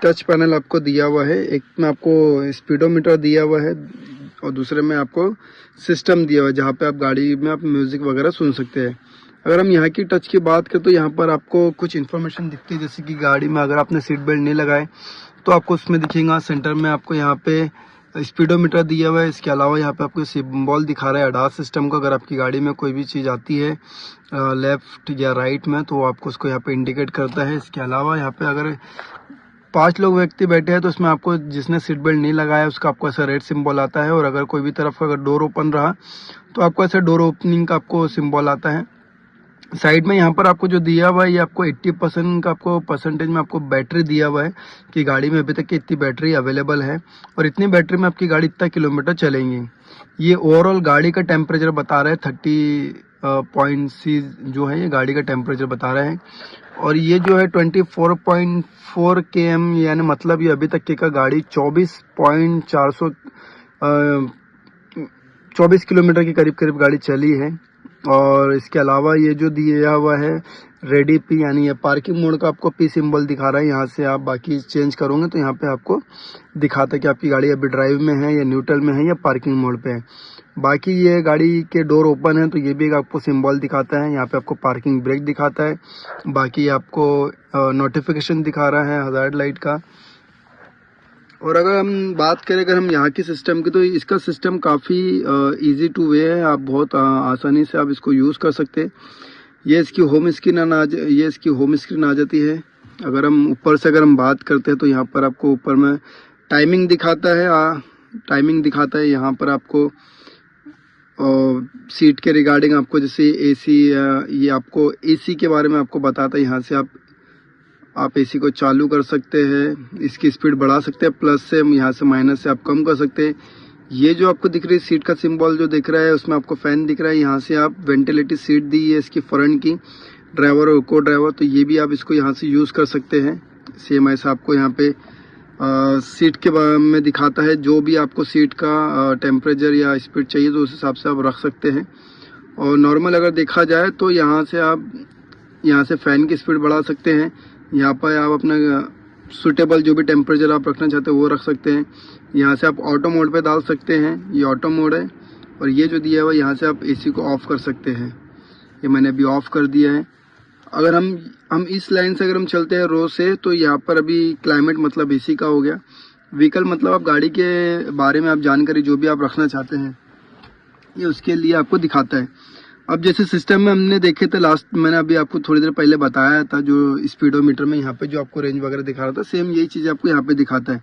Touch panel आपको दिया हुआ है। एक में आपको स्पीडोमीटर दिया हुआ है और दूसरे में आपको सिस्टम दिया हुआ है जहाँ पे आप गाड़ी में आप म्यूज़िक वगैरह सुन सकते हैं। अगर हम यहाँ की टच की बात करें तो यहाँ पर आपको कुछ इन्फॉर्मेशन दिखती है, जैसे कि गाड़ी में अगर आपने सीट बेल्ट नहीं लगाए तो आपको उसमें दिखेगा। सेंटर में आपको यहाँ पे स्पीडोमीटर दिया हुआ है। इसके अलावा यहाँ पे आपको सिंबल दिखा रहा है ADAS सिस्टम का। अगर आपकी गाड़ी में कोई भी चीज़ आती है लेफ्ट या राइट में तो आपको उसको यहाँ पे इंडिकेट करता है। इसके अलावा यहाँ पे अगर 5 लोग व्यक्ति बैठे हैं तो उसमें आपको जिसने सीट बेल्ट नहीं लगाया उसका आपको ऐसा रेड सिंबल आता है। और अगर कोई भी तरफ का अगर डोर ओपन रहा तो आपको ऐसा डोर ओपनिंग का आपको सिंबल आता है। साइड में यहाँ पर आपको जो दिया हुआ है ये आपको 80% का आपको परसेंटेज में आपको बैटरी दिया हुआ है कि गाड़ी में अभी तक की इतनी बैटरी अवेलेबल है और इतनी बैटरी में आपकी गाड़ी इतना किलोमीटर चलेंगी। ये ओवरऑल गाड़ी का टेम्परेचर बता रहा है 30.6 जो है ये गाड़ी का टेम्परेचर बता रहा है। और ये जो है 24.4 km यानी मतलब ये अभी तक की का गाड़ी 24 किलोमीटर के करीब करीब गाड़ी चली है। और इसके अलावा ये जो दिया हुआ है रेडी पी यानी ये पार्किंग मोड का आपको पी सिंबल दिखा रहा है। यहाँ से आप बाकी चेंज करोगे तो यहाँ पे आपको दिखाता है कि आपकी गाड़ी अभी ड्राइव में है या न्यूट्रल में है या पार्किंग मोड पे है। बाकी ये गाड़ी के डोर ओपन है तो ये भी एक आपको सिंबल दिखाता है। यहाँ पे आपको पार्किंग ब्रेक दिखाता है। बाकी आपको नोटिफिकेशन दिखा रहा है हज़ार्ड लाइट का। और अगर हम बात करें अगर हम यहाँ की सिस्टम की तो इसका सिस्टम काफ़ी इजी टू वे है। आप बहुत आसानी से आप इसको यूज़ कर सकते हैं। ये इसकी होम स्क्रीन आ जाती है। अगर हम ऊपर से अगर हम बात करते हैं तो यहाँ पर आपको ऊपर में टाइमिंग दिखाता है। यहाँ पर आपको सीट के रिगार्डिंग आपको जैसे एसी ये आपको एसी के बारे में आपको बताता है। यहाँ से आप एसी को चालू कर सकते हैं, इसकी स्पीड बढ़ा सकते हैं, प्लस से यहाँ से माइनस से आप कम कर सकते हैं। ये जो आपको दिख रही है सीट का सिंबल जो दिख रहा है उसमें आपको फैन दिख रहा है। यहाँ से आप वेंटिलेटेड सीट दी है इसकी फ्रंट की ड्राइवर और को ड्राइवर, तो ये भी आप इसको यहाँ से यूज़ कर सकते हैं। सेम ऐसा आपको यहाँ पे सीट के बारे में दिखाता है। जो भी आपको सीट का टेम्परेचर या स्पीड चाहिए तो उस हिसाब से आप रख सकते हैं। और नॉर्मल अगर देखा जाए तो यहाँ से फ़ैन की स्पीड बढ़ा सकते हैं। यहाँ पर आप अपना सूटेबल जो भी टेम्परेचर आप रखना चाहते हैं वो रख सकते हैं। यहाँ से आप ऑटो मोड पे डाल सकते हैं, ये ऑटो मोड है। और ये जो दिया हुआ है यहाँ से आप एसी को ऑफ़ कर सकते हैं। ये मैंने अभी ऑफ़ कर दिया है। अगर हम इस लाइन से अगर हम चलते हैं रो से तो यहाँ पर अभी क्लाइमेट मतलब एसी का हो गया। व्हीकल मतलब आप गाड़ी के बारे में आप जानकारी जो भी आप रखना चाहते हैं ये उसके लिए आपको दिखाता है। अब जैसे सिस्टम में हमने देखे थे लास्ट मैंने अभी आपको थोड़ी देर पहले बताया था जो स्पीडोमीटर में यहाँ पे जो आपको रेंज वगैरह दिखा रहा था, सेम यही चीज़ आपको यहाँ पे दिखाता है।